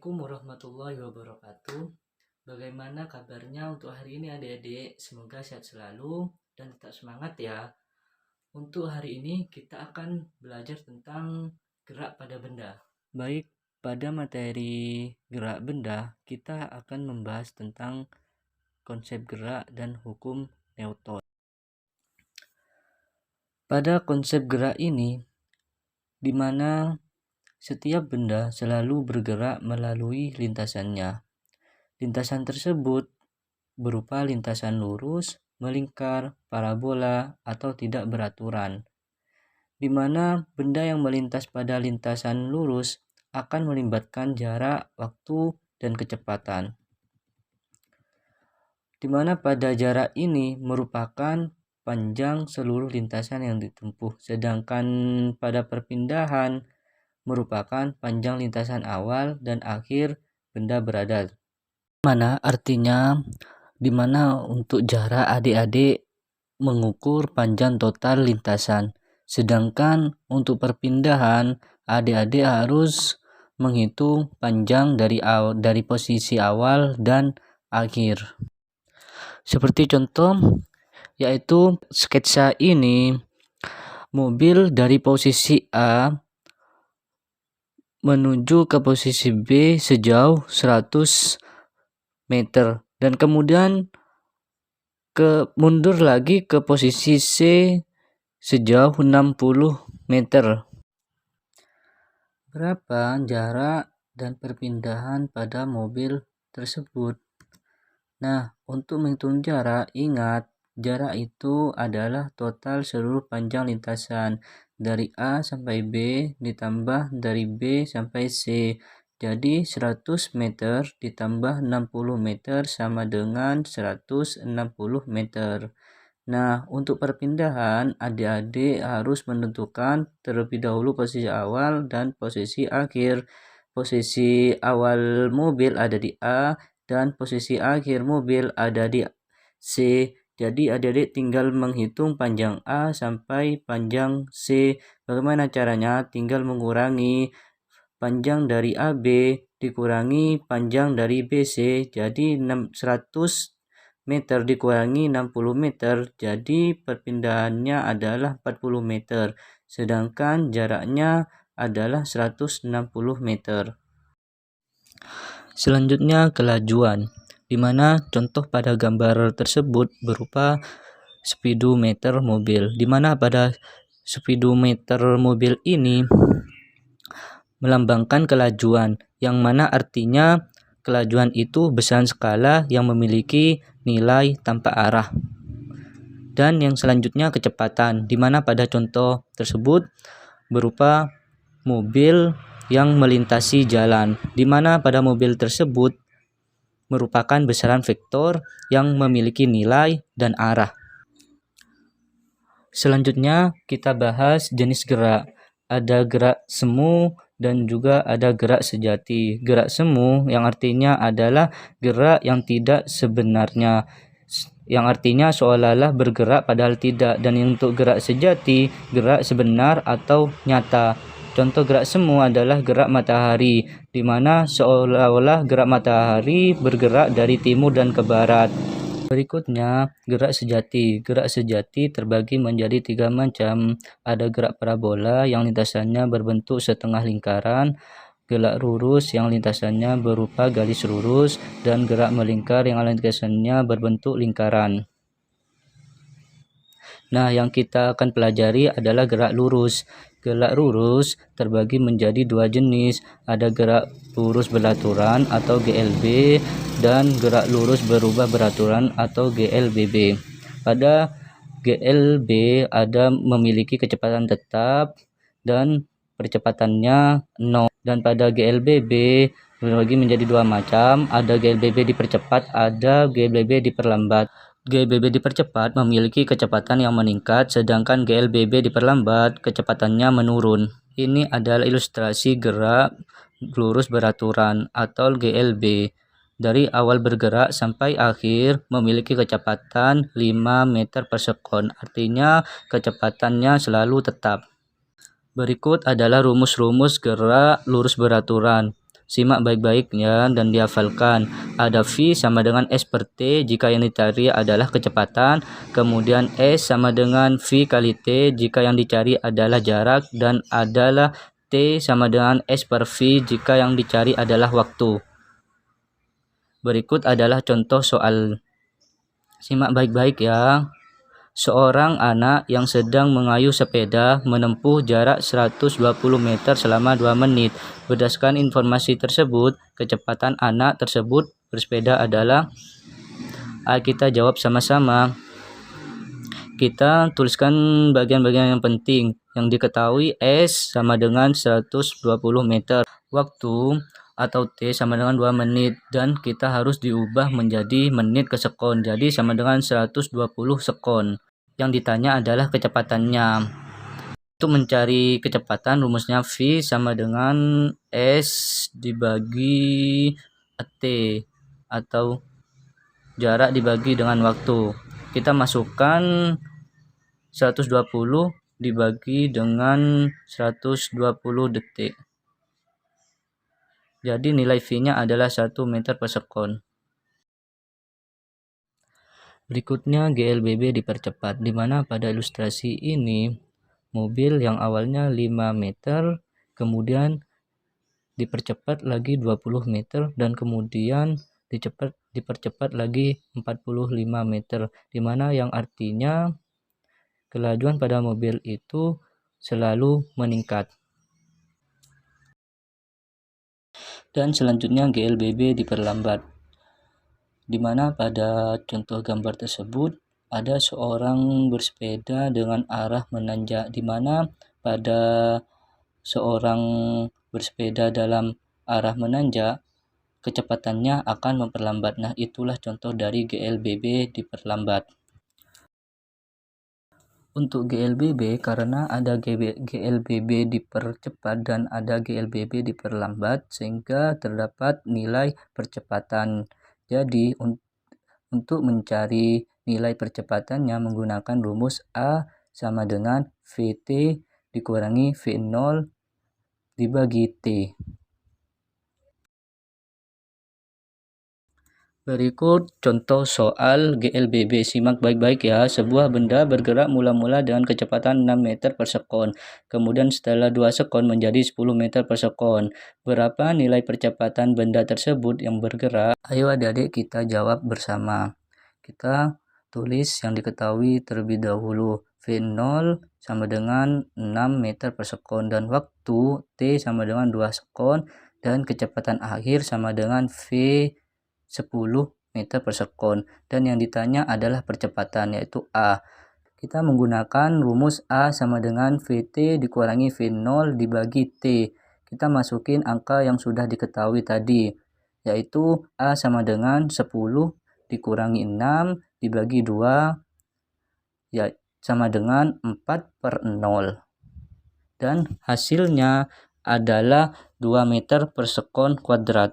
Assalamualaikum warahmatullahi wabarakatuh. Bagaimana kabarnya untuk hari ini adik-adik? Semoga sehat selalu dan tetap semangat ya. Untuk hari ini kita akan belajar tentang gerak pada benda. Baik, pada materi gerak benda kita akan membahas tentang konsep gerak dan hukum Newton. Pada konsep gerak ini, di mana setiap benda selalu bergerak melalui lintasannya. Lintasan tersebut berupa lintasan lurus, melingkar, parabola, atau tidak beraturan. Di mana benda yang melintas pada lintasan lurus akan melibatkan jarak, waktu, dan kecepatan. Di mana pada jarak ini merupakan panjang seluruh lintasan yang ditempuh, sedangkan pada perpindahan merupakan panjang lintasan awal dan akhir benda berada. Mana artinya dimana untuk jarak adik-adik mengukur panjang total lintasan, sedangkan untuk perpindahan adik-adik harus menghitung panjang dari posisi awal dan akhir. Seperti contoh yaitu sketsa ini, mobil dari posisi A menuju ke posisi B sejauh 100 meter dan kemudian mundur lagi ke posisi C sejauh 60 meter. Berapa jarak dan perpindahan pada mobil tersebut? Nah, untuk menghitung jarak, ingat jarak itu adalah total seluruh panjang lintasan dari A sampai B ditambah dari B sampai C. Jadi 100 meter ditambah 60 meter sama dengan 160 meter. Nah, untuk perpindahan adik-adik harus menentukan terlebih dahulu posisi awal dan posisi akhir. Posisi awal mobil ada di A dan posisi akhir mobil ada di C. Jadi adik-adik tinggal menghitung panjang A sampai panjang C. Bagaimana caranya? Tinggal mengurangi panjang dari AB dikurangi panjang dari BC. Jadi 100 meter dikurangi 60 meter. Jadi perpindahannya adalah 40 meter. Sedangkan jaraknya adalah 160 meter. Selanjutnya kelajuan, di mana contoh pada gambar tersebut berupa speedometer mobil, di mana pada speedometer mobil ini melambangkan kelajuan, yang mana artinya kelajuan itu besaran skala yang memiliki nilai tanpa arah. Dan yang selanjutnya kecepatan, di mana pada contoh tersebut berupa mobil yang melintasi jalan, di mana pada mobil tersebut merupakan besaran vektor yang memiliki nilai dan arah. Selanjutnya kita bahas jenis gerak. Ada gerak semu dan juga ada gerak sejati. Gerak semu yang artinya adalah gerak yang tidak sebenarnya, yang artinya seolah-olah bergerak padahal tidak. Dan untuk gerak sejati, gerak sebenar atau nyata. Contoh gerak semu adalah gerak matahari, di mana seolah-olah gerak matahari bergerak dari timur dan ke barat. Berikutnya, gerak sejati. Gerak sejati terbagi menjadi 3 macam. Ada gerak parabola yang lintasannya berbentuk setengah lingkaran, gerak lurus yang lintasannya berupa garis lurus, dan gerak melingkar yang lintasannya berbentuk lingkaran. Nah, yang kita akan pelajari adalah gerak lurus. Gerak lurus terbagi menjadi 2 jenis. Ada gerak lurus beraturan atau GLB dan gerak lurus berubah beraturan atau GLBB. Pada GLB ada memiliki kecepatan tetap dan percepatannya 0. Dan pada GLBB terbagi menjadi 2 macam. Ada GLBB dipercepat, ada GLBB diperlambat. GLBB dipercepat memiliki kecepatan yang meningkat, sedangkan GLBB diperlambat kecepatannya menurun. Ini adalah ilustrasi gerak lurus beraturan atau GLB. Dari awal bergerak sampai akhir memiliki kecepatan 5 meter per sekon. Artinya kecepatannya selalu tetap. Berikut adalah rumus-rumus gerak lurus beraturan. Simak baik-baik ya dan dihafalkan. Ada V sama dengan S per T jika yang dicari adalah kecepatan. Kemudian S sama dengan V kali T jika yang dicari adalah jarak. Dan adalah T sama dengan S per V jika yang dicari adalah waktu. Berikut adalah contoh soal. Simak baik-baik ya. Seorang anak yang sedang mengayuh sepeda menempuh jarak 120 meter selama 2 menit. Berdasarkan informasi tersebut, kecepatan anak tersebut bersepeda adalah kita jawab sama-sama. Kita tuliskan bagian-bagian yang penting. Yang diketahui S sama dengan 120 meter. Waktu atau T sama dengan 2 menit. Dan kita harus diubah menjadi menit ke sekon. Jadi sama dengan 120 sekon. Yang ditanya adalah kecepatannya. Untuk mencari kecepatan, rumusnya V sama dengan S dibagi T atau jarak dibagi dengan waktu. Kita masukkan 120 dibagi dengan 120 detik. Jadi nilai V-nya adalah 1 meter per sekon. Berikutnya GLBB dipercepat, di mana pada ilustrasi ini mobil yang awalnya 5 meter kemudian dipercepat lagi 20 meter dan kemudian dipercepat lagi 45 meter, di mana yang artinya kelajuan pada mobil itu selalu meningkat. Dan selanjutnya GLBB diperlambat, di mana pada contoh gambar tersebut ada seorang bersepeda dengan arah menanjak, di mana pada seorang bersepeda dalam arah menanjak kecepatannya akan memperlambat. Nah, itulah contoh dari GLBB diperlambat. Untuk GLBB, karena ada GLBB dipercepat dan ada GLBB diperlambat, sehingga terdapat nilai percepatan. Jadi, untuk mencari nilai percepatannya menggunakan rumus A sama dengan VT dikurangi V0 dibagi T. Berikut contoh soal GLBB. Simak baik-baik ya. Sebuah benda bergerak mula-mula dengan kecepatan 6 meter per sekon. Kemudian setelah 2 sekon menjadi 10 meter per sekon. Berapa nilai percepatan benda tersebut yang bergerak? Ayo adik-adik kita jawab bersama. Kita tulis yang diketahui terlebih dahulu. V0 sama dengan 6 meter per sekon. Dan waktu T sama dengan 2 sekon. Dan kecepatan akhir sama dengan V 10 meter per sekon, dan yang ditanya adalah percepatan yaitu A. Kita menggunakan rumus A sama dengan VT dikurangi V0 dibagi T. Kita masukin angka yang sudah diketahui tadi, yaitu A sama dengan 10 dikurangi 6 dibagi 2 ya sama dengan 4/0. Dan hasilnya adalah 2 meter per sekon kuadrat.